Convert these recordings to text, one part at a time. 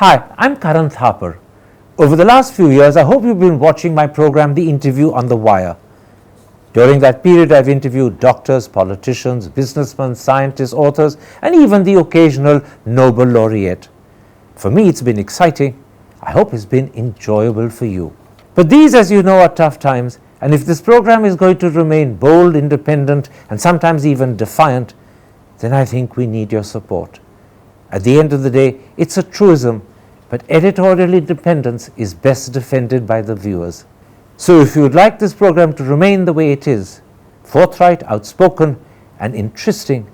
Hi, I'm Thakur. Over the last few years, I hope you've been watching my program, The Interview on the Wire. During that period, I've interviewed doctors, politicians, businessmen, scientists, authors, and even the occasional Nobel laureate. For me, it's been exciting. I hope it's been enjoyable for you. But these, as you know, are tough times, and if this program is going to remain bold, independent, and sometimes even defiant, then I think we need your support. At the end of the day, it's a truism, but editorial independence is best defended by the viewers. So if you would like this program to remain the way it is, forthright, outspoken, and interesting,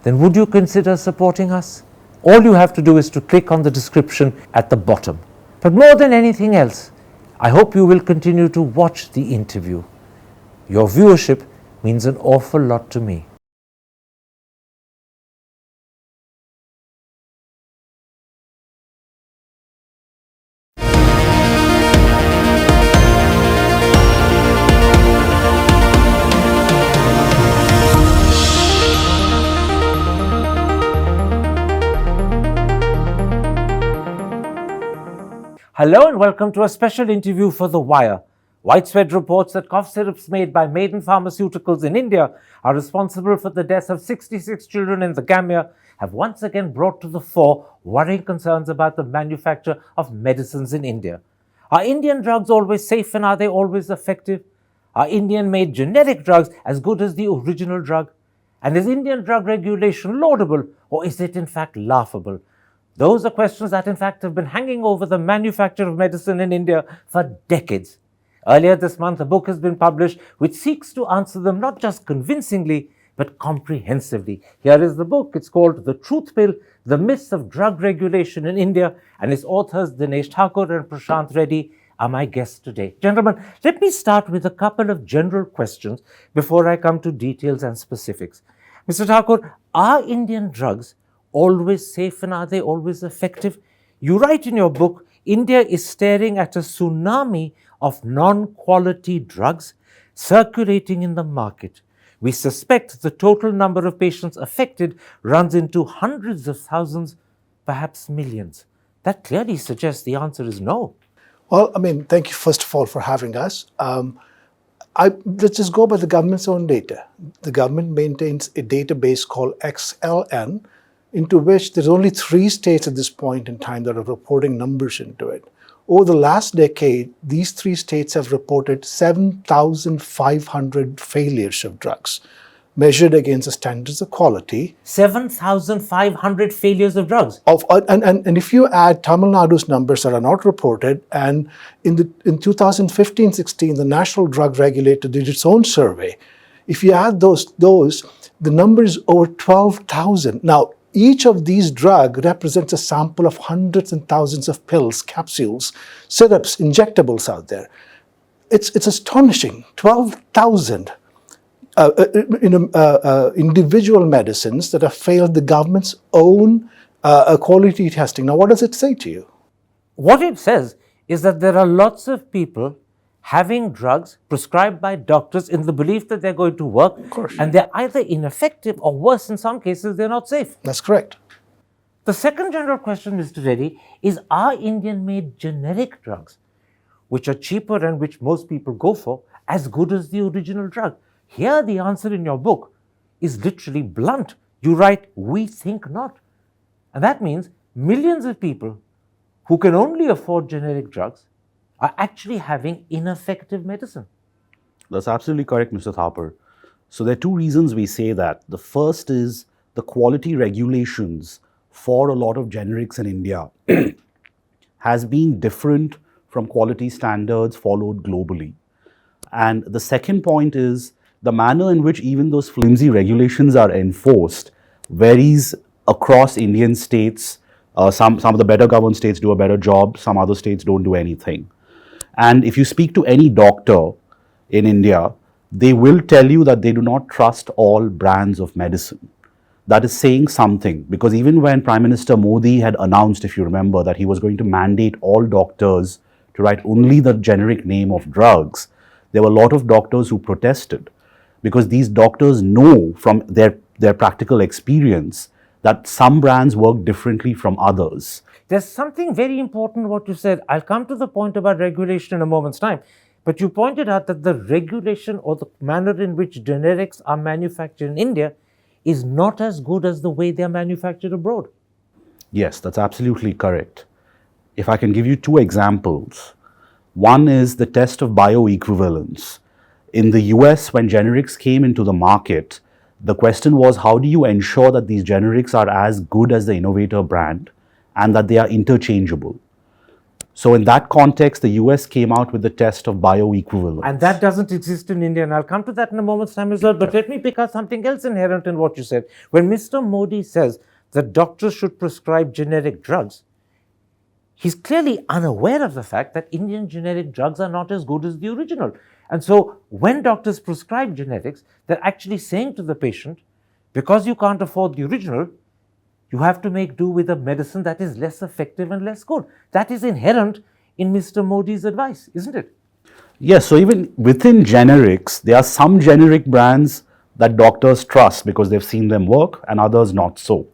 then would you consider supporting us? All you have to do is to click on the description at the bottom. But more than anything else, I hope you will continue to watch the interview. Your viewership means an awful lot to me. Hello and welcome to a special interview for The Wire. Widespread reports that cough syrups made by Maiden Pharmaceuticals in India are responsible for the deaths of 66 children in the Gambia have once again brought to the fore worrying concerns about the manufacture of medicines in India. Are Indian drugs always safe and are they always effective? Are Indian-made generic drugs as good as the original drug? And is Indian drug regulation laudable or is it in fact laughable? Those are questions that in fact have been hanging over the manufacture of medicine in India for decades. Earlier this month, a book has been published which seeks to answer them not just convincingly, but comprehensively. Here is the book. It's called The Truth Pill, The Myths of Drug Regulation in India, and its authors Dinesh Thakur and Prashant Reddy are my guests today. Gentlemen, let me start with a couple of general questions before I come to details and specifics. Mr. Thakur, are Indian drugs always safe and are they always effective? You write in your book, India is staring at a tsunami of non-quality drugs circulating in the market. We suspect the total number of patients affected runs into hundreds of thousands, perhaps millions. That clearly suggests the answer is no. Well, thank you first of all for having us. Let's just go by the government's own data. The government maintains a database called XLN, into which there's only 3 states at this point in time that are reporting numbers into it. Over the last decade, these 3 states have reported 7,500 failures of drugs, measured against the standards of quality. 7,500 failures of drugs? And if you add Tamil Nadu's numbers that are not reported, and in 2015-16, the National Drug Regulator did its own survey. If you add those, the number is over 12,000. Now, each of these drugs represents a sample of hundreds and thousands of pills, capsules, syrups, injectables out there. It's astonishing. 12,000 individual medicines that have failed the government's own quality testing. Now, what does it say to you? What it says is that there are lots of people having drugs prescribed by doctors in the belief that they're going to work, and they're either ineffective or worse, in some cases, they're not safe. That's correct. The second general question, Mr. Reddy, is are Indian-made generic drugs, which are cheaper and which most people go for, as good as the original drug? Here, the answer in your book is literally blunt. You write, we think not. And that means millions of people who can only afford generic drugs are actually having ineffective medicine. That's absolutely correct, Mr. Thakur. So there are 2 reasons we say that. The first is the quality regulations for a lot of generics in India has been different from quality standards followed globally. And the second point is the manner in which even those flimsy regulations are enforced varies across Indian states. Some of the better governed states do a better job, some other states don't do anything. And if you speak to any doctor in India, they will tell you that they do not trust all brands of medicine. That is saying something, because even when Prime Minister Modi had announced, if you remember, that he was going to mandate all doctors to write only the generic name of drugs, there were a lot of doctors who protested, because these doctors know from their practical experience that some brands work differently from others. there's something very important what you said. I'll come to the point about regulation in a moment's time. But you pointed out that the regulation or the manner in which generics are manufactured in India is not as good as the way they are manufactured abroad. Yes, that's absolutely correct. If I can give you two examples. One is the test of bioequivalence. In the US, when generics came into the market, the question was, how do you ensure that these generics are as good as the innovator brand and that they are interchangeable? So in that context, the US came out with the test of bioequivalence. And that doesn't exist in India. And I'll come to that in a moment's time as well. But let me pick out something else inherent in what you said. When Mr. Modi says that doctors should prescribe generic drugs, he's clearly unaware of the fact that Indian generic drugs are not as good as the original. And so when doctors prescribe generics, they're actually saying to the patient, because you can't afford the original, you have to make do with a medicine that is less effective and less good. That is inherent in Mr. Modi's advice, isn't it? Yes, so even within generics, there are some generic brands that doctors trust because they've seen them work and others not so.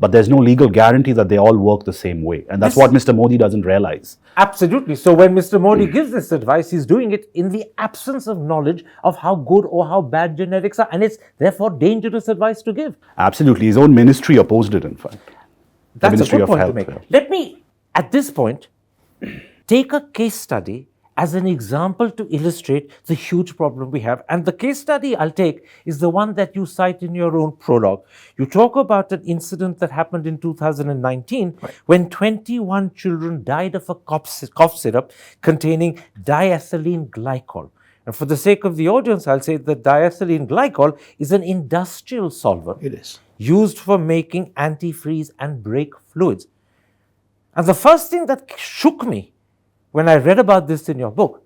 But there's no legal guarantee that they all work the same way. And that's what Mr. Modi doesn't realize. Absolutely. So when Mr. Modi gives this advice, he's doing it in the absence of knowledge of how good or how bad generics are. And it's therefore dangerous advice to give. Absolutely. His own ministry opposed it, in fact. That's Ministry a good of point Health, to make. yeah. Let me, at this point, take a case study as an example to illustrate the huge problem we have. And the case study I'll take is the one that you cite in your own prologue. You talk about an incident that happened in 2019 when 21 children died of a cough syrup containing diethylene glycol. And for the sake of the audience, I'll say that diethylene glycol is an industrial solvent. It is. Used for making antifreeze and brake fluids. And the first thing that shook me when I read about this in your book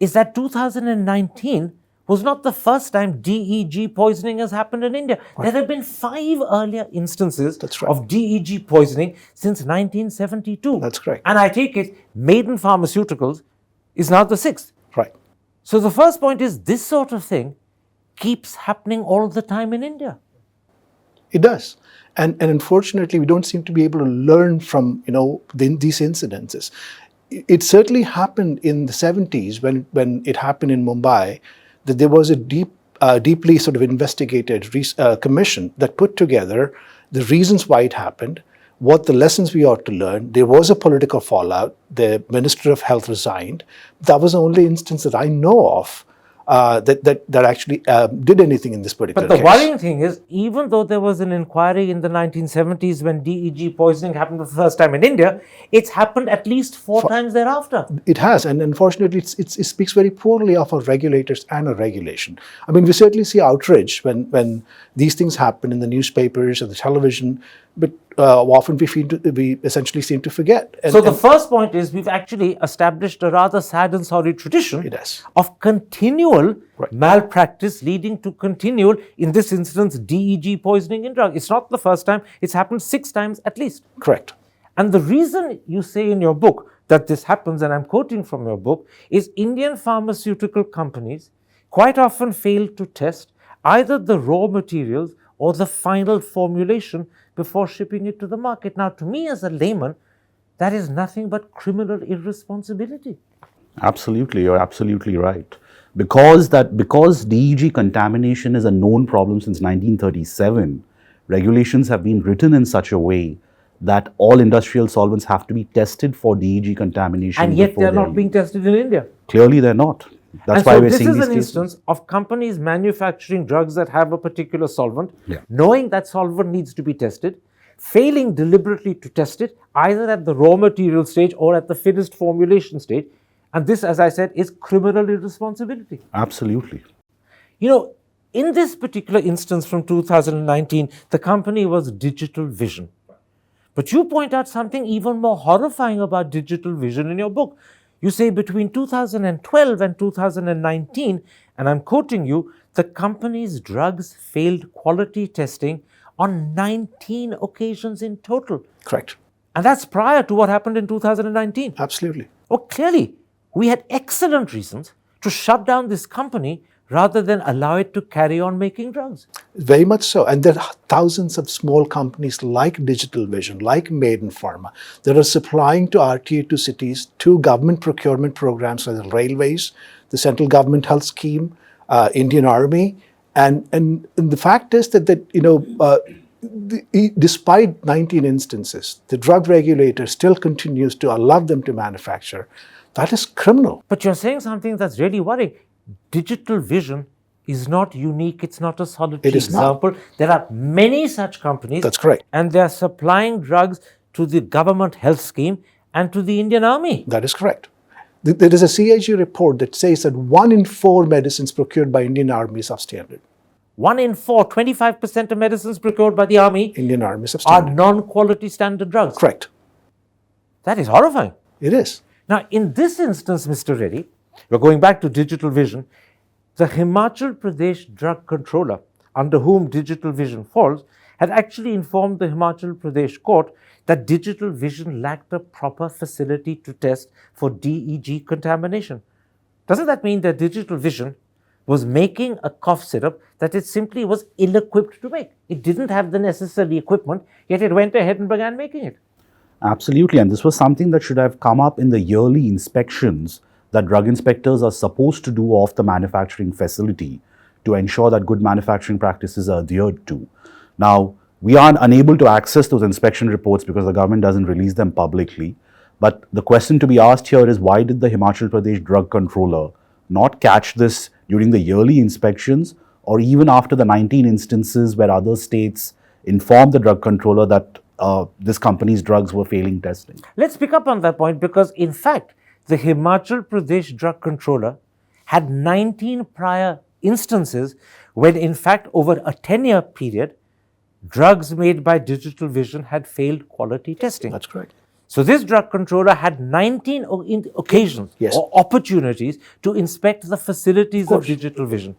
is that 2019 was not the first time DEG poisoning has happened in India. There have been 5 earlier instances of DEG poisoning since 1972. That's correct. And I take it Maiden Pharmaceuticals is now the 6th. Right. So the first point is this sort of thing keeps happening all the time in India. It does. And unfortunately, we don't seem to be able to learn from, these incidences. It certainly happened in the 70s when it happened in Mumbai, that there was a deeply sort of investigated commission that put together the reasons why it happened, what the lessons we ought to learn. There was a political fallout. The Minister of Health resigned. That was the only instance that I know of that actually did anything in this particular case. But the case. worrying thing is, even though there was an inquiry in the 1970s when DEG poisoning happened for the first time in India, it's happened at least 4 times thereafter. It has, and unfortunately, it speaks very poorly of our regulators and our regulation. I mean, we certainly see outrage when these things happen in the newspapers or the television, but often we essentially seem to forget. So the first point is we've actually established a rather sad and sorry tradition of continual malpractice leading to continual, in this instance, DEG poisoning in drug. It's not the first time. It's happened 6 times at least. Correct. And the reason you say in your book that this happens, and I'm quoting from your book, is Indian pharmaceutical companies quite often fail to test either the raw materials or the final formulation before shipping it to the market. Now, to me as a layman, that is nothing but criminal irresponsibility. Absolutely, you're absolutely right. Because DEG contamination is a known problem since 1937, regulations have been written in such a way that all industrial solvents have to be tested for DEG contamination. And yet they're not being tested in India. Clearly they're not. That's why we're seeing these cases. This is an instance of companies manufacturing drugs that have a particular solvent, knowing that solvent needs to be tested, failing deliberately to test it, either at the raw material stage or at the finished formulation stage. And this, as I said, is criminal irresponsibility. Absolutely. In this particular instance from 2019, the company was Digital Vision. But you point out something even more horrifying about Digital Vision in your book. You say between 2012 and 2019, and I'm quoting you, the company's drugs failed quality testing on 19 occasions in total. Correct. And that's prior to what happened in 2019. Absolutely. Well, clearly, we had excellent reasons to shut down this company rather than allow it to carry on making drugs. Very much so. And there are thousands of small companies like Digital Vision, like Maiden Pharma, that are supplying to RTA2 cities to government procurement programs like the railways, the central government health scheme, Indian Army. And the fact is that despite 19 instances, the drug regulator still continues to allow them to manufacture. That is criminal. But you're saying something that's really worrying. Digital Vision is not unique. It's not a solitary example. There are many such companies. That's correct. And they're supplying drugs to the government health scheme and to the Indian Army. That is correct. There is a CIG report that says that 1 in 4 medicines procured by Indian Army is substandard. 1 in 4, 25% of medicines procured by the Army Indian Army is are substandard. non-quality standard drugs. Correct. That is horrifying. It is. Now, in this instance, Mr. Reddy, we're going back to Digital Vision. The Himachal Pradesh drug controller, under whom Digital Vision falls, had actually informed the Himachal Pradesh court that Digital Vision lacked a proper facility to test for DEG contamination. Doesn't that mean that Digital Vision was making a cough syrup that it simply was ill-equipped to make? It didn't have the necessary equipment, yet it went ahead and began making it. Absolutely, and this was something that should have come up in the yearly inspections that drug inspectors are supposed to do of the manufacturing facility to ensure that good manufacturing practices are adhered to. Now, we are unable to access those inspection reports because the government doesn't release them publicly. But the question to be asked here is, why did the Himachal Pradesh drug controller not catch this during the yearly inspections or even after the 19 instances where other states informed the drug controller that this company's drugs were failing testing? Let's pick up on that point because, in fact, the Himachal Pradesh drug controller had 19 prior instances when, in fact, over a 10-year period, drugs made by Digital Vision had failed quality testing. That's correct. So this drug controller had 19 occasions or opportunities to inspect the facilities of Digital Vision.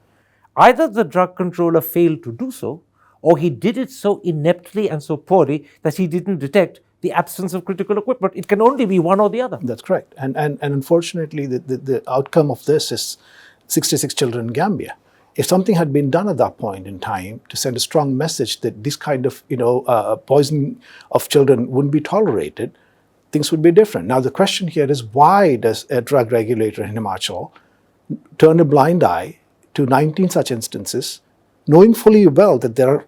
Either the drug controller failed to do so, or he did it so ineptly and so poorly that he didn't detect the absence of critical equipment. It can only be one or the other. That's correct. And unfortunately, the outcome of this is 66 children in Gambia. If something had been done at that point in time to send a strong message that this kind of poisoning of children wouldn't be tolerated, things would be different. Now, the question here is, why does a drug regulator in Himachal turn a blind eye to 19 such instances, knowing fully well that there are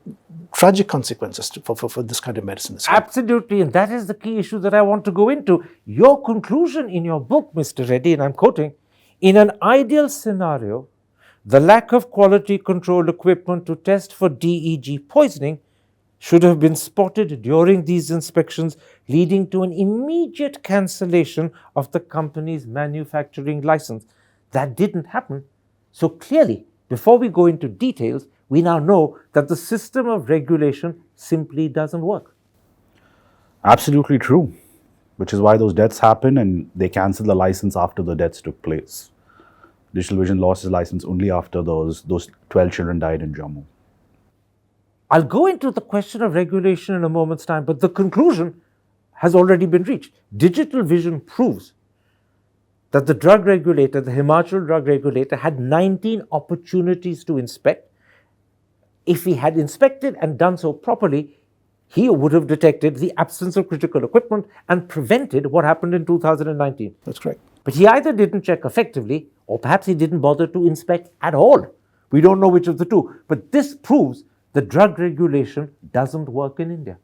tragic consequences for this kind of medicine? Absolutely, and that is the key issue that I want to go into. Your conclusion in your book, Mr. Reddy, and I'm quoting, in an ideal scenario, the lack of quality control equipment to test for DEG poisoning should have been spotted during these inspections, leading to an immediate cancellation of the company's manufacturing license. That didn't happen. So clearly, before we go into details, we now know that the system of regulation simply doesn't work. Absolutely true, which is why those deaths happen and they cancel the license after the deaths took place. Digital Vision lost his license only after those 12 children died in Jammu. I'll go into the question of regulation in a moment's time, but the conclusion has already been reached. Digital Vision proves that the drug regulator, the Himachal drug regulator, had 19 opportunities to inspect. If he had inspected and done so properly, he would have detected the absence of critical equipment and prevented what happened in 2019. That's correct. But he either didn't check effectively, or perhaps he didn't bother to inspect at all. We don't know which of the two. But this proves that drug regulation doesn't work in India.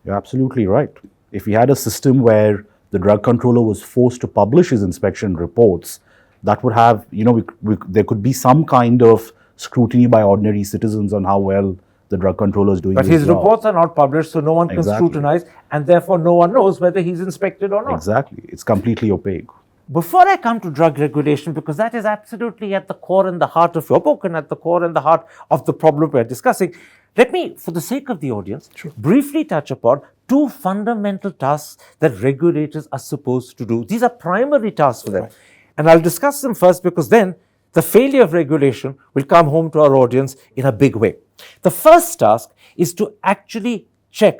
You're absolutely right. If we had a system where the drug controller was forced to publish his inspection reports, that would have, there could be some kind of scrutiny by ordinary citizens on how well the drug controller is doing But his reports are not published, so no one can scrutinize, and therefore no one knows whether he's inspected or not. Exactly. It's completely opaque. Before I come to drug regulation, because that is absolutely at the core and the heart of your book and at the core and the heart of the problem we're discussing, let me, for the sake of the audience, briefly touch upon two fundamental tasks that regulators are supposed to do. These are primary tasks for them. Right. And I'll discuss them first because then the failure of regulation will come home to our audience in a big way. The first task is to actually check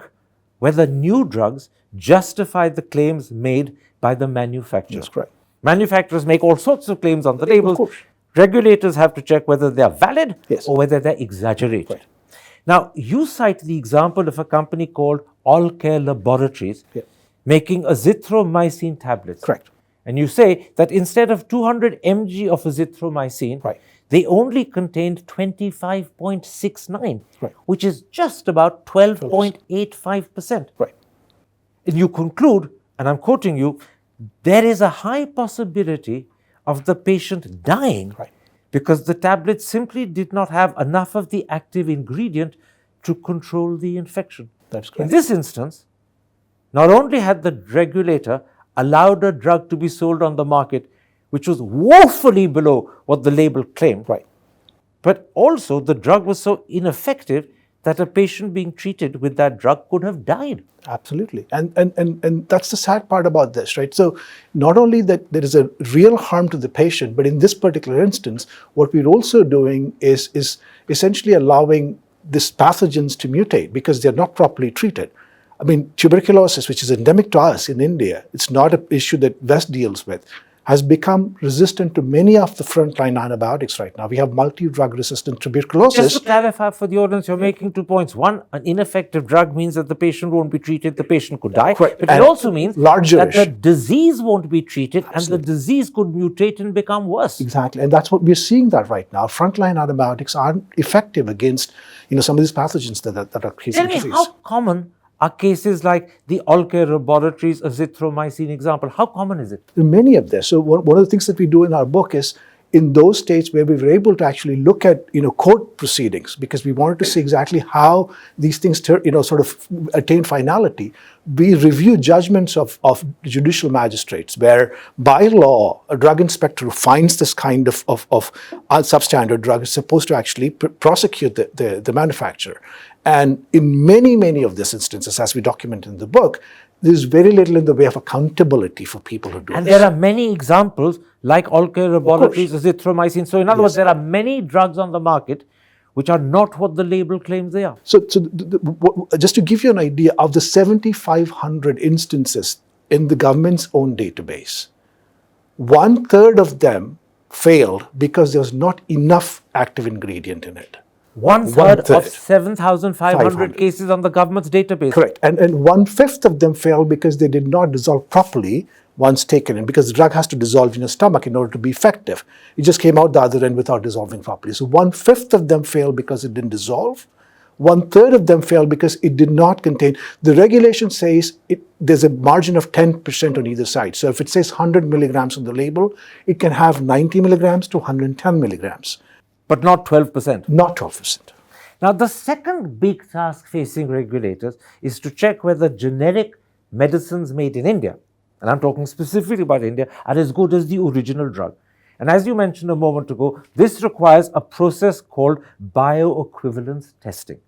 whether new drugs justify the claims made by the manufacturer. That's correct. Manufacturers make all sorts of claims on the labels. regulators have to check whether they are valid Yes. or whether they're exaggerated. Right. Now, you cite the example of a company called All Care Laboratories Yeah. making azithromycin tablets. Correct. And you say that instead of 200 mg of azithromycin, Right. they only contained 25.69, Right. which is just about 12.85%. Right. And you conclude, and I'm quoting you, there is a high possibility of the patient dying Right. because the tablet simply did not have enough of the active ingredient to control the infection. That's In correct. this instance, not only had the regulator allowed a drug to be sold on the market which was woefully below what the label claimed, Right. but also the drug was so ineffective that a patient being treated with that drug could have died. Absolutely. And that's the sad part about this, right? So not only that there is a real harm to the patient, but in this particular instance, what we're also doing is essentially allowing these pathogens to mutate because they're not properly treated. I mean, tuberculosis, which is endemic to us in India, it's not an issue that West deals with, has become resistant to many of the frontline antibiotics right now. We have multi-drug resistant tuberculosis. Just to clarify for the audience, you're making 2 points. One, an ineffective drug means that the patient won't be treated, the patient could die. Correct. But it And also means larger that the issue. disease won't be treated and the disease could mutate and become worse. Exactly, and that's what we're seeing that right now. Frontline antibiotics aren't effective against some of these pathogens that are causing Tell me, disease. how common are cases like the All Care Laboratories azithromycin example? How common is it? There are many of this. So one of the things that we do in our book is in those states where we were able to actually look at court proceedings because we wanted to see exactly how these things sort of attain finality. We review judgments of judicial magistrates where by law a drug inspector who finds this kind of substandard drug is supposed to actually prosecute the manufacturer. And in many of these instances, as we document in the book, there's very little in the way of accountability for people who do And this. there are many examples like All Care Laboratories azithromycin. So in other words, there are many drugs on the market which are not what the label claims they are. So just to give you an idea of the 7,500 instances in the government's own database, 1/3 of them failed because there was not enough active ingredient in it. One third of 1/3. 7,500 cases on the government's database. Correct. And 1/5 of them failed because they did not dissolve properly once taken in, because the drug has to dissolve in your stomach in order to be effective. It just came out the other end without dissolving properly. So 1/5 of them failed because it didn't dissolve. 1/3 of them failed because it did not contain. The regulation says there's a margin of 10% on either side. So if it says 100 milligrams on the label, it can have 90 milligrams to 110 milligrams. But not 12%. Not 12%. Now, the second big task facing regulators is to check whether generic medicines made in India, and I'm talking specifically about India, are as good as the original drug. And as you mentioned a moment ago, this requires a process called bioequivalence testing.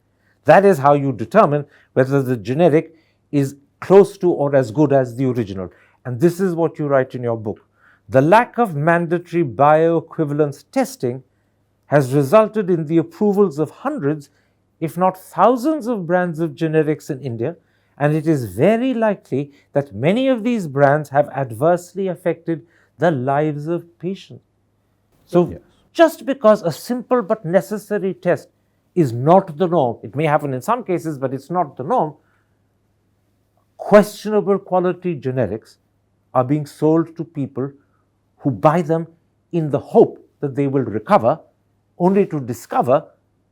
That is how you determine whether the generic is close to or as good as the original. And this is what you write in your book. The lack of mandatory bioequivalence testing has resulted in the approvals of hundreds, if not thousands of brands of generics in India, and it is very likely that many of these brands have adversely affected the lives of patients. So just because a simple but necessary test is not the norm, it may happen in some cases, but it's not the norm, questionable quality generics are being sold to people who buy them in the hope that they will recover, only to discover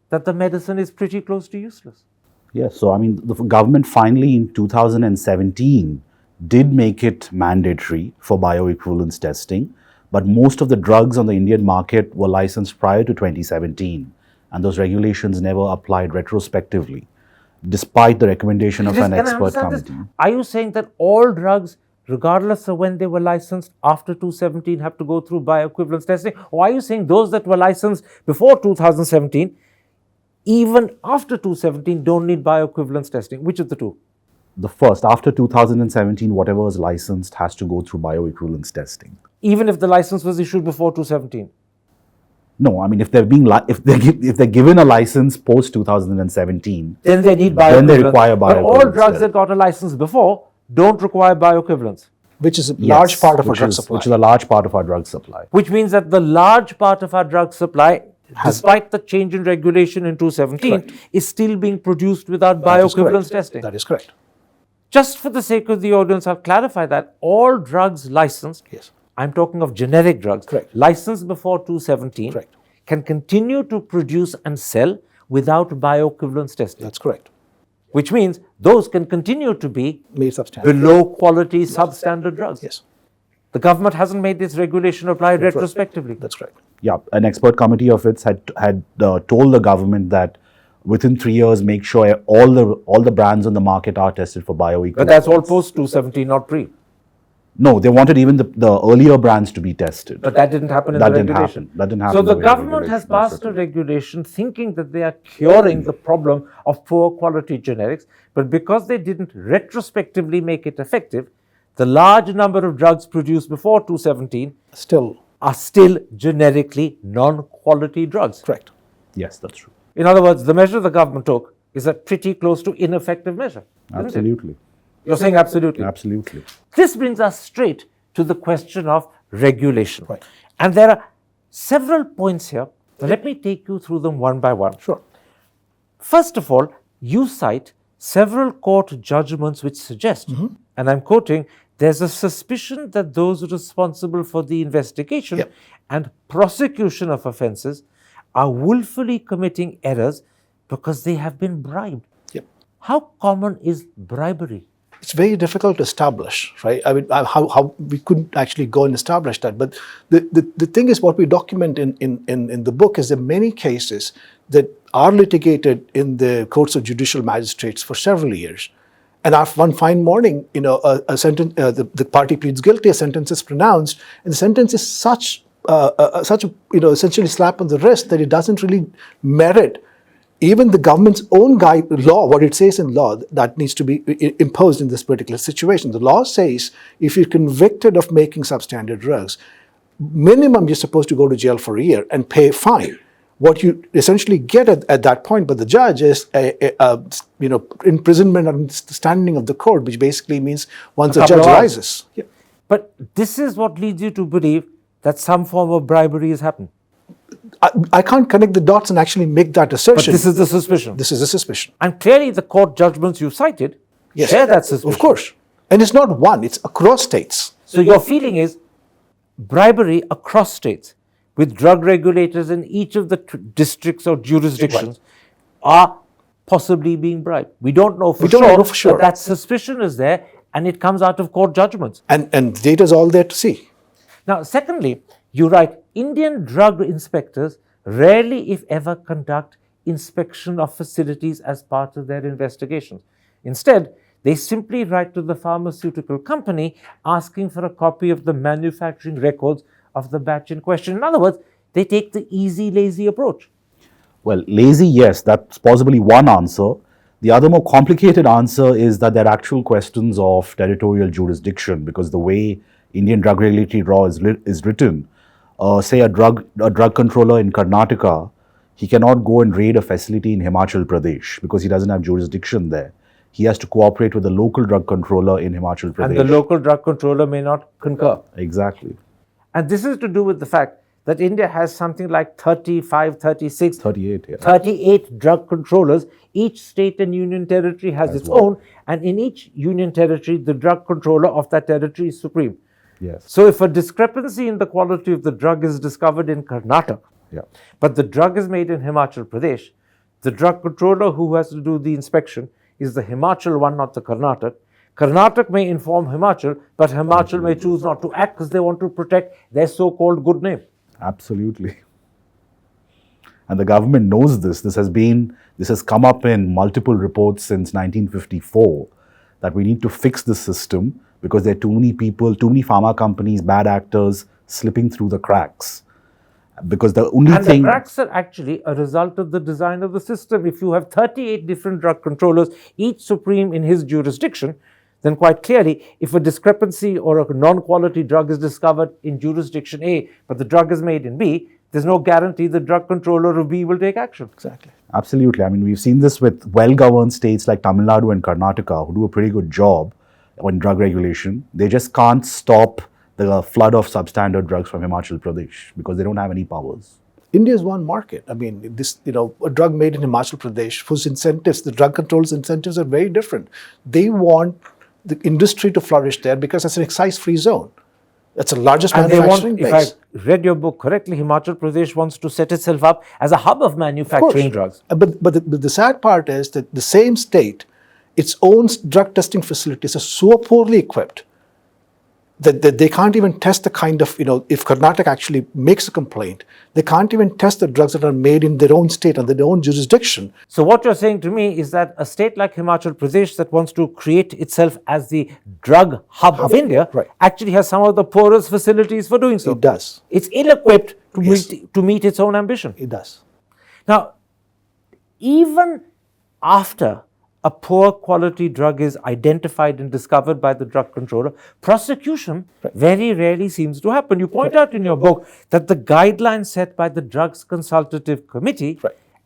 that the medicine is pretty close to useless. Yes, so I mean, the government finally in 2017 did make it mandatory for bioequivalence testing, but most of the drugs on the Indian market were licensed prior to 2017, and those regulations never applied retrospectively, despite the recommendation of an expert committee. Are you saying that all drugs, regardless of when they were licensed after 2017, have to go through bioequivalence testing? Or are you saying those that were licensed before 2017, even after 2017, don't need bioequivalence testing? Which of the two? The first, after 2017, whatever was licensed has to go through bioequivalence testing. Even if the license was issued before 2017? No, I mean, if they're given a license post 2017, then they need bioequivalence. then they require But all bioequivalence drugs that got a license before don't require bioequivalence. which is a large part of our which drug is- supply. Which is a large part of our drug supply. Which means that the large part of our drug supply, despite the change in regulation in 2017, is still being produced without That is correct. bioequivalence testing. That is correct. Just for the sake of the audience, I'll clarify that all drugs licensed, Yes. I'm talking of generic drugs, Correct. licensed before 2017, Correct. can continue to produce and sell without bioequivalence testing. That's correct. Which means those can continue to be Made substandard. below quality substandard drugs. Yes. The government hasn't made this regulation apply retrospectively. That's correct. Yeah, an expert committee of its had told the government that within 3 years, make sure all the brands on the market are tested for bioequivalence. But that's all post 2017, not pre. No, they wanted even the earlier brands to be tested. But that didn't happen in That the didn't regulation. happen. That didn't happen So in the the government has regulation. passed a regulation thinking that they are curing the problem of poor quality generics, but because they didn't retrospectively make it effective, the large number of drugs produced before 2017 Still are still generically non-quality drugs. correct. Yes, that's true. In other words, the measure the government took is a pretty close to ineffective measure. isn't it? Absolutely. You're saying absolutely. Absolutely. This brings us straight to the question of regulation. Right. And there are several points here. Let me take you through them one by one. Sure. First of all, you cite several court judgments which suggest, and I'm quoting, there's a suspicion that those responsible for the investigation Yep. and prosecution of offences are willfully committing errors because they have been bribed. Yep. How common is bribery? It's very difficult to establish, right? I mean, how we couldn't actually go and establish that. But the thing is, what we document in the book is there are many cases that are litigated in the courts of judicial magistrates for several years. And after one fine morning, a sentence, the party pleads guilty, a sentence is pronounced, and the sentence is such a essentially slap on the wrist that it doesn't really merit even the government's own law, what it says in law, that needs to be imposed in this particular situation. The law says if you're convicted of making substandard drugs, minimum you're supposed to go to jail for a year and pay a fine. What you essentially get at that point by the judge is imprisonment on the standing of the court, which basically means once the couple judge of hours. rises. Yeah. But this is what leads you to believe that some form of bribery has happened. I can't connect the dots and actually make that But assertion. this is the suspicion. This is a suspicion. And clearly the court judgments you cited Yes. share that suspicion. Of course. And it's not one, it's across states. So your feeling is bribery across states with drug regulators in each of the districts or jurisdictions are possibly being bribed. We don't know for We don't sure, know for sure. but that suspicion is there and it comes out of court judgments. And the data is all there to see. Now, secondly, you write, Indian drug inspectors rarely, if ever, conduct inspection of facilities as part of their investigations. Instead, they simply write to the pharmaceutical company asking for a copy of the manufacturing records of the batch in question. In other words, they take the easy, lazy approach. Well, lazy, yes, that's possibly one answer. The other more complicated answer is that there are actual questions of territorial jurisdiction, because the way Indian drug regulatory law is written, say a drug controller in Karnataka, he cannot go and raid a facility in Himachal Pradesh because he doesn't have jurisdiction there. He has to cooperate with the local drug controller in Himachal Pradesh. And the local drug controller may not concur. Exactly. And this is to do with the fact that India has something like 35, 36, 38, yeah. 38 drug controllers. Each state and union territory has its own, and in each union territory, the drug controller of that territory is supreme. Yes. So if a discrepancy in the quality of the drug is discovered in Karnataka, Yeah. but the drug is made in Himachal Pradesh, the drug controller who has to do the inspection is the Himachal one, not the Karnataka. Karnataka may inform Himachal, but Himachal may choose not to act because they want to protect their so-called good name. Absolutely. And the government knows this. This has come up in multiple reports since 1954, that we need to fix the system because there are too many people, too many pharma companies, bad actors slipping through the cracks. Because the only And thing... the cracks are actually a result of the design of the system. If you have 38 different drug controllers, each supreme in his jurisdiction, then quite clearly, if a discrepancy or a non-quality drug is discovered in jurisdiction A, but the drug is made in B, there's no guarantee the drug controller of B will take action. Exactly. Absolutely. I mean, we've seen this with well-governed states like Tamil Nadu and Karnataka, who do a pretty good job. on drug regulation. They just can't stop the flood of substandard drugs from Himachal Pradesh because they don't have any powers. India is one market. I mean, a drug made in Himachal Pradesh, whose incentives, the drug control's incentives are very different. They want the industry to flourish there because it's an excise-free zone. It's the largest manufacturing base. If I read your book correctly, Himachal Pradesh wants to set itself up as a hub of manufacturing drugs. But the sad part is that the same state, its own drug testing facilities are so poorly equipped that they can't even test the kind of, if Karnataka actually makes a complaint, they can't even test the drugs that are made in their own state and their own jurisdiction. So what you're saying to me is that a state like Himachal Pradesh that wants to create itself as the drug hub of India actually has some of the poorest facilities for doing so. It does. It's ill-equipped to meet its own ambition. It does. Now, even after a poor quality drug is identified and discovered by the drug controller, prosecution very rarely seems to happen. You point out in your book that the guidelines set by the Drugs Consultative Committee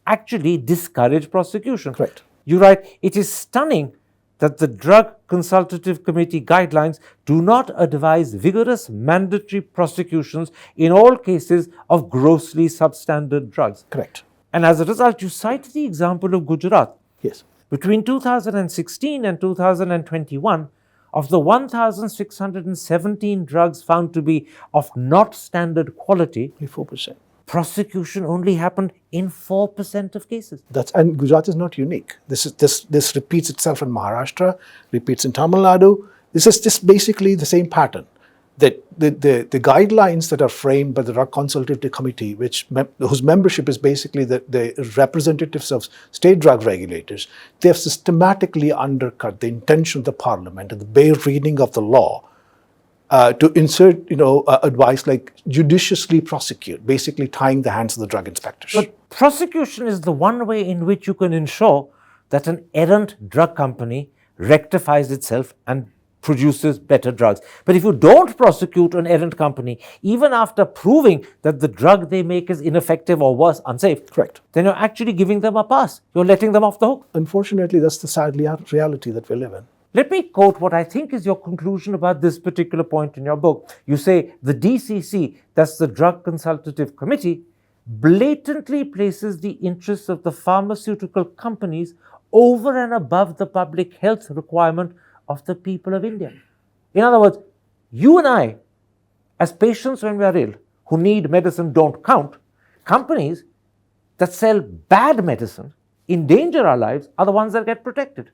actually discourage prosecution. You write, it is stunning that the Drug Consultative Committee guidelines do not advise vigorous mandatory prosecutions in all cases of grossly substandard drugs. Correct. And as a result, you cite the example of Gujarat. Yes. Between 2016 and 2021, of the 1,617 drugs found to be of not standard quality, 4%. prosecution only happened in 4% of cases. And Gujarat is not unique. This repeats itself in Maharashtra, repeats in Tamil Nadu. This is just basically the same pattern. That the guidelines that are framed by the Drug Consultative Committee, whose membership is basically the representatives of state drug regulators, they have systematically undercut the intention of the Parliament and the bare reading of the law to insert, advice like judiciously prosecute, basically tying the hands of the drug inspectors. But prosecution is the one way in which you can ensure that an errant drug company rectifies itself and produces better drugs. But if you don't prosecute an errant company, even after proving that the drug they make is ineffective or worse, unsafe, then you're actually giving them a pass. You're letting them off the hook. Unfortunately, that's the sad reality that we live in. Let me quote what I think is your conclusion about this particular point in your book. You say, the DCC, that's the Drug Consultative Committee, blatantly places the interests of the pharmaceutical companies over and above the public health requirement of the people of India. In other words, you and I, as patients when we are ill, who need medicine don't count. Companies that sell bad medicine, endanger our lives, are the ones that get protected.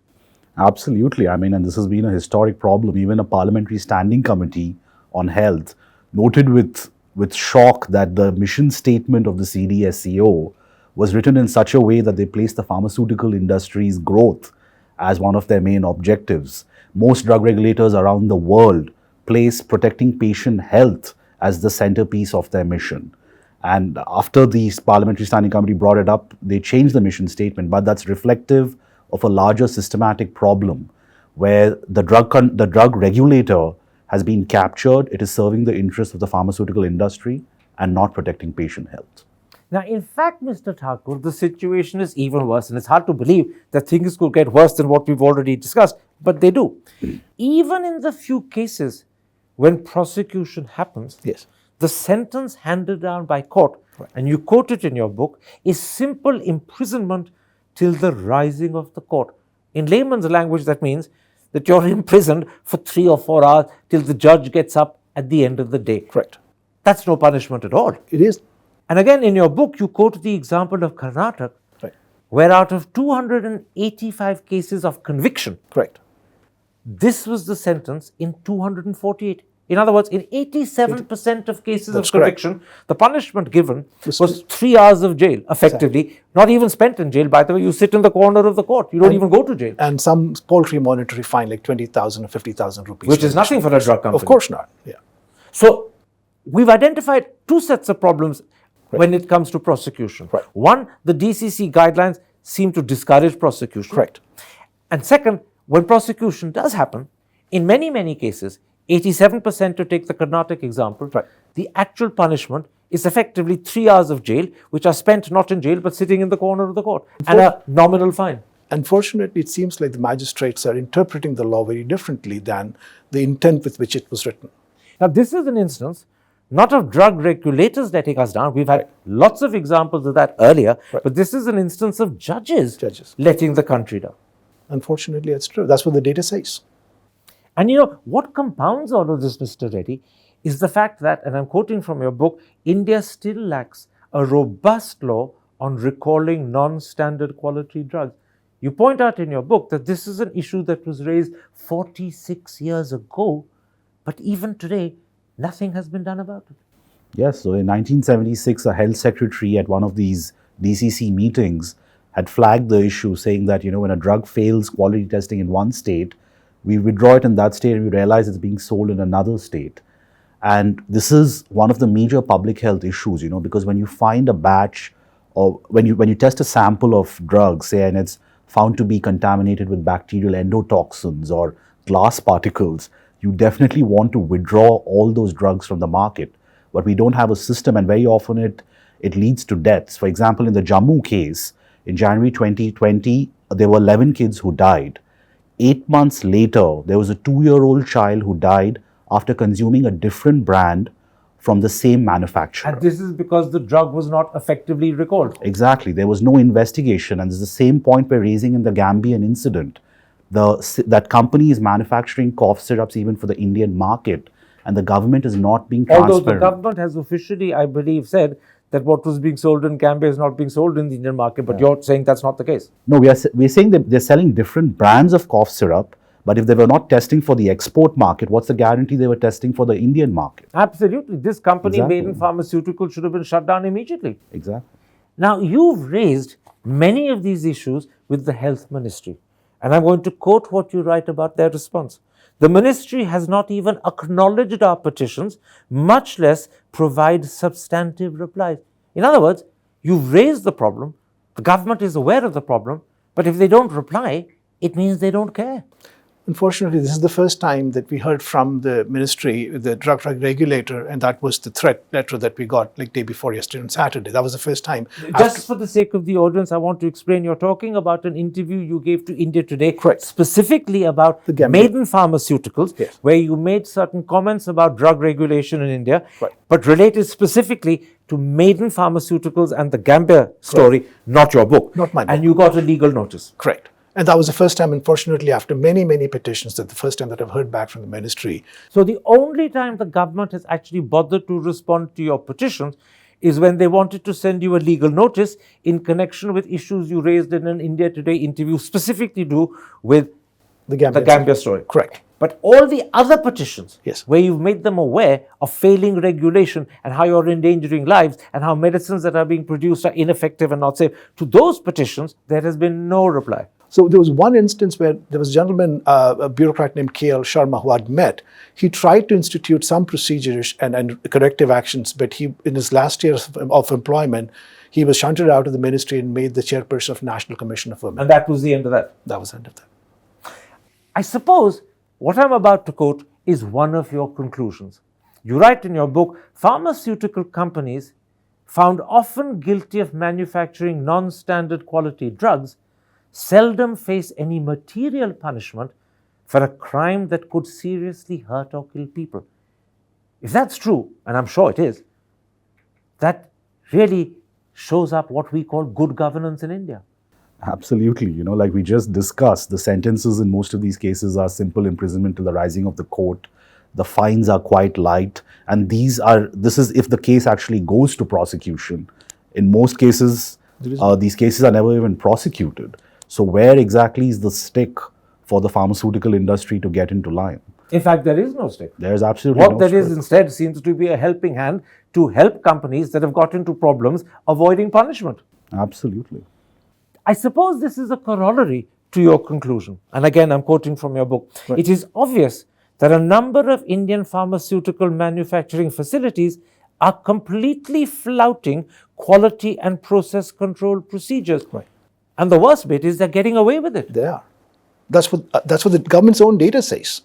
Absolutely. I mean, and this has been a historic problem. Even a parliamentary standing committee on health noted with shock that the mission statement of the CDSCO was written in such a way that they placed the pharmaceutical industry's growth as one of their main objectives. Most drug regulators around the world place protecting patient health as the centerpiece of their mission. And after the Parliamentary Standing Committee brought it up, they changed the mission statement, but that's reflective of a larger systematic problem where the drug regulator has been captured. It is serving the interests of the pharmaceutical industry and not protecting patient health. Now, in fact, Mr. Thakur, the situation is even worse, and it's hard to believe that things could get worse than what we've already discussed, but they do. Even in the few cases when prosecution happens, the sentence handed down by court, and you quote it in your book, is simple imprisonment till the rising of the court. In layman's language, that means that you're imprisoned for 3 or 4 hours till the judge gets up at the end of the day. That's no punishment at all. It is. And again, in your book, you quote the example of Karnataka, where out of 285 cases of conviction, this was the sentence in 248. In other words, in 87% of cases of conviction, the punishment given was 3 hours of jail, effectively. Not even spent in jail, by the way. You sit in the corner of the court. You don't even go to jail. And some paltry monetary fine, like 20,000 or 50,000 rupees. Which is nothing for a drug company. Of course not. So, we've identified 2 sets of problems when it comes to prosecution. One, the DCC guidelines seem to discourage prosecution. And second, when prosecution does happen, in many, many cases, 87% to take the Karnataka example, the actual punishment is effectively 3 hours of jail, which are spent not in jail, but sitting in the corner of the court, and a nominal fine. Unfortunately, it seems like the magistrates are interpreting the law very differently than the intent with which it was written. Now, this is an instance not of drug regulators letting us down. We've had lots of examples of that earlier, but this is an instance of judges letting the country down. Unfortunately, it's true. That's what the data says. And you know, what compounds all of this, Mr. Reddy, is the fact that, and I'm quoting from your book, India still lacks a robust law on recalling non-standard quality drugs. You point out in your book that this is an issue that was raised 46 years ago, but even today, nothing has been done about it. Yes, so in 1976, a health secretary at one of these DCC meetings had flagged the issue, saying that, when a drug fails quality testing in one state, we withdraw it in that state and we realize it's being sold in another state. And this is one of the major public health issues, because when you find a batch, or when you test a sample of drugs, say, and it's found to be contaminated with bacterial endotoxins or glass particles, you definitely want to withdraw all those drugs from the market. But we don't have a system, and very often it leads to deaths. For example, in the Jammu case, in January 2020, there were 11 kids who died. 8 months later, there was a 2-year-old child who died after consuming a different brand from the same manufacturer. And this is because the drug was not effectively recalled. Exactly. There was no investigation. And this is the same point we're raising in the Gambian incident. That company is manufacturing cough syrups even for the Indian market, and the government is not being transparent. Although the government has officially, I believe, said that what was being sold in Gambia is not being sold in the Indian market, but you're saying that's not the case. No, we're saying that they're selling different brands of cough syrup, but if they were not testing for the export market, what's the guarantee they were testing for the Indian market? Absolutely. This company, Maiden Pharmaceutical, should have been shut down immediately. Exactly. Now, you've raised many of these issues with the health ministry, and I'm going to quote what you write about their response. The ministry has not even acknowledged our petitions, much less provide substantive replies. In other words, you've raised the problem, the government is aware of the problem, but if they don't reply, it means they don't care. Unfortunately, this is the first time that we heard from the ministry, the drug regulator, and that was the threat letter that we got like day before yesterday on Saturday. That was the first time. Just for the sake of the audience, I want to explain. You're talking about an interview you gave to India Today, specifically about the Maiden Pharmaceuticals, where you made certain comments about drug regulation in India, but related specifically to Maiden Pharmaceuticals and the Gambia story, not your book. Not my book. And you got a legal notice. Correct. And that was the first time, unfortunately, after many, many petitions, that the first time that I've heard back from the ministry. So the only time the government has actually bothered to respond to your petitions is when they wanted to send you a legal notice in connection with issues you raised in an India Today interview, specifically to do with the Gambia story. Correct. But all the other petitions, Yes, where you've made them aware of failing regulation and how you're endangering lives and how medicines that are being produced are ineffective and not safe, to those petitions, there has been no reply. So there was one instance where there was a gentleman, a bureaucrat named K.L. Sharma, who I'd met. He tried to institute some procedures and corrective actions, but he, in his last year of employment, he was shunted out of the ministry and made the chairperson of National Commission of Women. And that was the end of that. That was the end of that. I suppose what I'm about to quote is one of your conclusions. You write in your book, pharmaceutical companies found often guilty of manufacturing non-standard quality drugs seldom face any material punishment for a crime that could seriously hurt or kill people. If that's true, and I'm sure it is, that really shows up what we call good governance in India. Absolutely. Like we just discussed, the sentences in most of these cases are simple imprisonment till the rising of the court. The fines are quite light. And this is if the case actually goes to prosecution. In most cases, these cases are never even prosecuted. So where exactly is the stick for the pharmaceutical industry to get into line? In fact, there is no stick. There is absolutely no stick. What there is instead seems to be a helping hand to help companies that have got into problems avoiding punishment. Absolutely. I suppose this is a corollary to your conclusion. And again, I'm quoting from your book. Right. It is obvious that a number of Indian pharmaceutical manufacturing facilities are completely flouting quality and process control procedures. Right. And the worst bit is they're getting away with it. They are. That's what the government's own data says.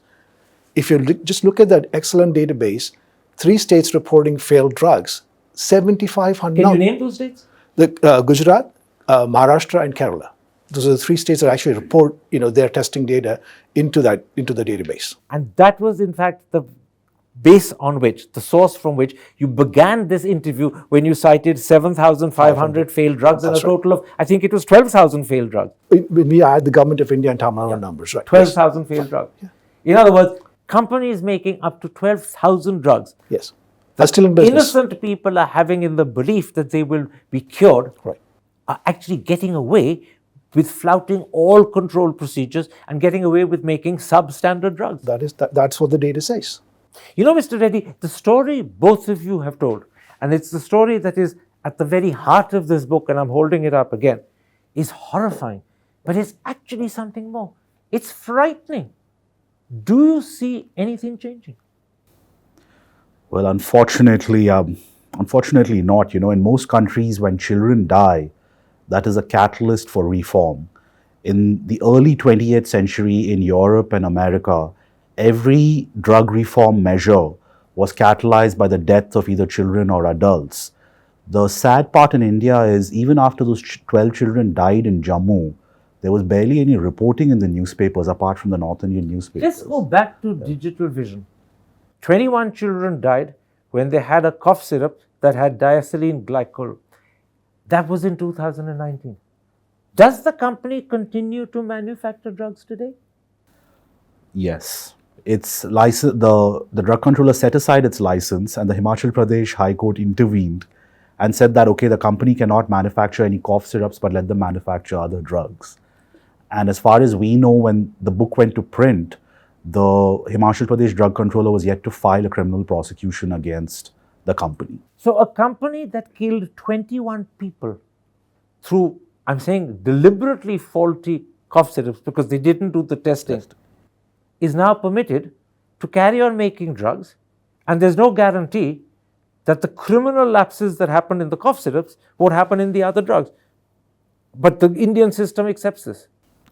If you just look at that excellent database, 3 states reporting failed drugs, 7,500. Can you name those states? Gujarat, Maharashtra, and Kerala. Those are the 3 states that actually report, their testing data into the database. And that was, in fact, the base on which, the source from which you began this interview when you cited 7,500 failed drugs and a total of, I think it was 12,000 failed drugs. When we add the government of India and Tamil Nadu numbers, right? 12,000 failed drugs. Yeah. In other words, companies making up to 12,000 drugs. Yes. That's still in business. Innocent people are having in the belief that they will be cured, right, are actually getting away with flouting all control procedures and getting away with making substandard drugs. That's what the data says. You know, Mr. Reddy, the story both of you have told, and it's the story that is at the very heart of this book, and I'm holding it up again, is horrifying, but it's actually something more. It's frightening. Do you see anything changing? Well, unfortunately not. In most countries, when children die, that is a catalyst for reform. In the early 20th century in Europe and America, every drug reform measure was catalyzed by the death of either children or adults. The sad part in India is even after those 12 children died in Jammu, there was barely any reporting in the newspapers apart from the North Indian newspapers. Let's go back to digital vision. 21 children died when they had a cough syrup that had diethylene glycol. That was in 2019. Does the company continue to manufacture drugs today? Yes. Its license, the drug controller set aside its license, and the Himachal Pradesh High Court intervened and said that, okay, the company cannot manufacture any cough syrups, but let them manufacture other drugs. And as far as we know, when the book went to print, the Himachal Pradesh drug controller was yet to file a criminal prosecution against the company. So a company that killed 21 people through, I'm saying, deliberately faulty cough syrups because they didn't do the testing, is now permitted to carry on making drugs, and there's no guarantee that the criminal lapses that happened in the cough syrups won't happen in the other drugs. But the Indian system accepts this.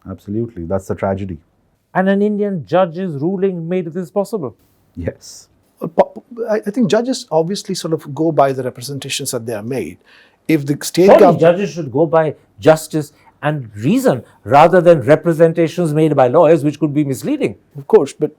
Absolutely. That's the tragedy. And an Indian judge's ruling made this possible. Yes. I think judges obviously sort of go by the representations that they are made. If the state Surely judges should go by justice and reason rather than representations made by lawyers, which could be misleading. Of course, but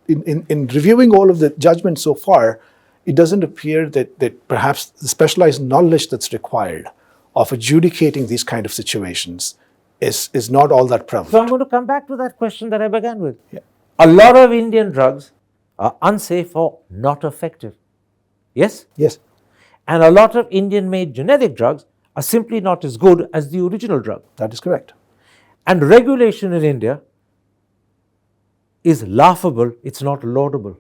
in reviewing all of the judgments so far, it doesn't appear that perhaps the specialized knowledge that's required of adjudicating these kind of situations is not all that prevalent. So I'm going to come back to that question that I began with. Yeah. A lot of Indian drugs are unsafe or not effective. Yes? Yes. And a lot of Indian-made generic drugs are simply not as good as the original drug. That is correct. And regulation in India is laughable, it's not laudable.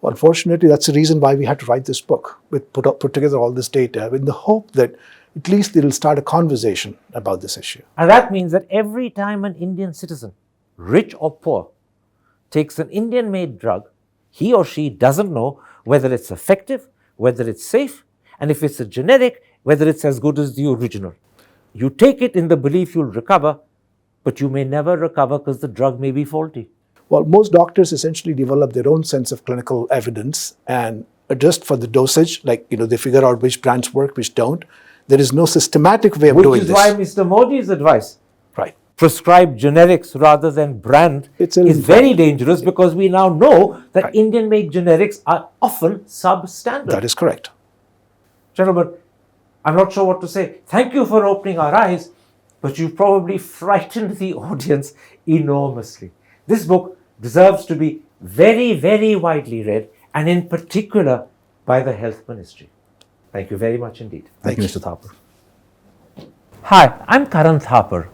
Well, unfortunately, that's the reason why we had to write this book, put together all this data in the hope that at least it'll start a conversation about this issue. And that means that every time an Indian citizen, rich or poor, takes an Indian-made drug, he or she doesn't know whether it's effective, whether it's safe, and if it's a generic, whether it's as good as the original. You take it in the belief you'll recover, but you may never recover because the drug may be faulty. Well, most doctors essentially develop their own sense of clinical evidence and adjust for the dosage, like, they figure out which brands work, which don't. There is no systematic way of doing this. Which is why Mr. Modi's advice, right, prescribe generics rather than brand, is very dangerous because we now know that Indian-made generics are often substandard. That is correct. Gentlemen, I'm not sure what to say. Thank you for opening our eyes, but you've probably frightened the audience enormously. This book deserves to be very, very widely read, and in particular by the Health Ministry. Thank you very much indeed. Thank you, Mr. Thakur. Hi, I'm Karan Thakur.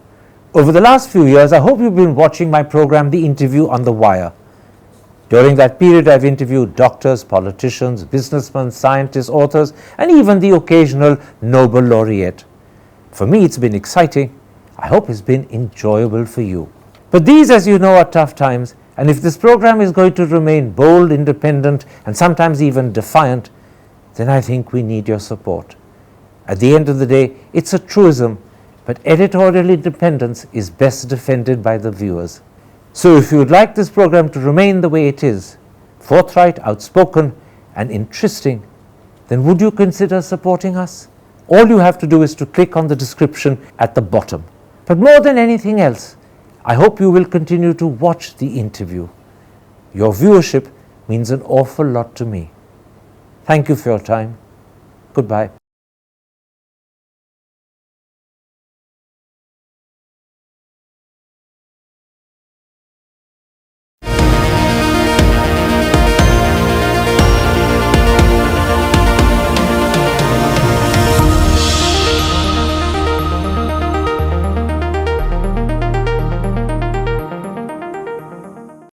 Over the last few years, I hope you've been watching my program, The Interview on the Wire. During that period, I've interviewed doctors, politicians, businessmen, scientists, authors, and even the occasional Nobel laureate. For me, it's been exciting. I hope it's been enjoyable for you. But these, as you know, are tough times, and if this program is going to remain bold, independent, and sometimes even defiant, then I think we need your support. At the end of the day, it's a truism, but editorial independence is best defended by the viewers. So if you would like this program to remain the way it is, forthright, outspoken, and interesting, then would you consider supporting us? All you have to do is to click on the description at the bottom. But more than anything else, I hope you will continue to watch the interview. Your viewership means an awful lot to me. Thank you for your time. Goodbye.